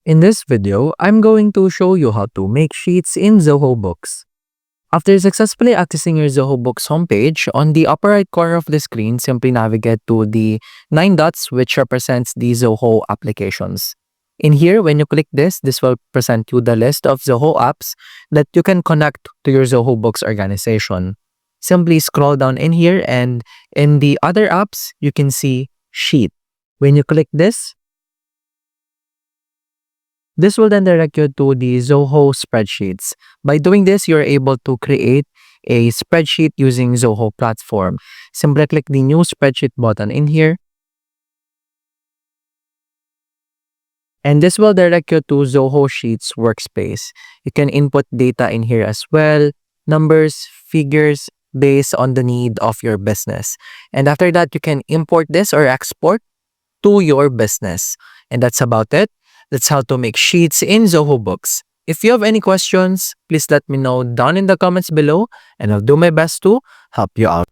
In this video, I'm going to show you how to make sheets in Zoho Books. After successfully accessing your Zoho Books homepage, on the upper right corner of the screen, simply navigate to the 9 dots which represents the Zoho applications. In here, when you click this will present you the list of Zoho apps that you can connect to your Zoho Books organization. Simply scroll down in here and in the other apps, you can see Sheet. When you click this will then direct you to the Zoho spreadsheets. By doing this, you're able to create a spreadsheet using Zoho platform. Simply click the new spreadsheet button in here. And this will direct you to Zoho Sheets workspace. You can input data in here as well, numbers, figures, based on the need of your business. And after that, you can import this or export to your business. And that's about it. That's how to make sheets in Zoho Books. If you have any questions, please let me know down in the comments below and I'll do my best to help you out.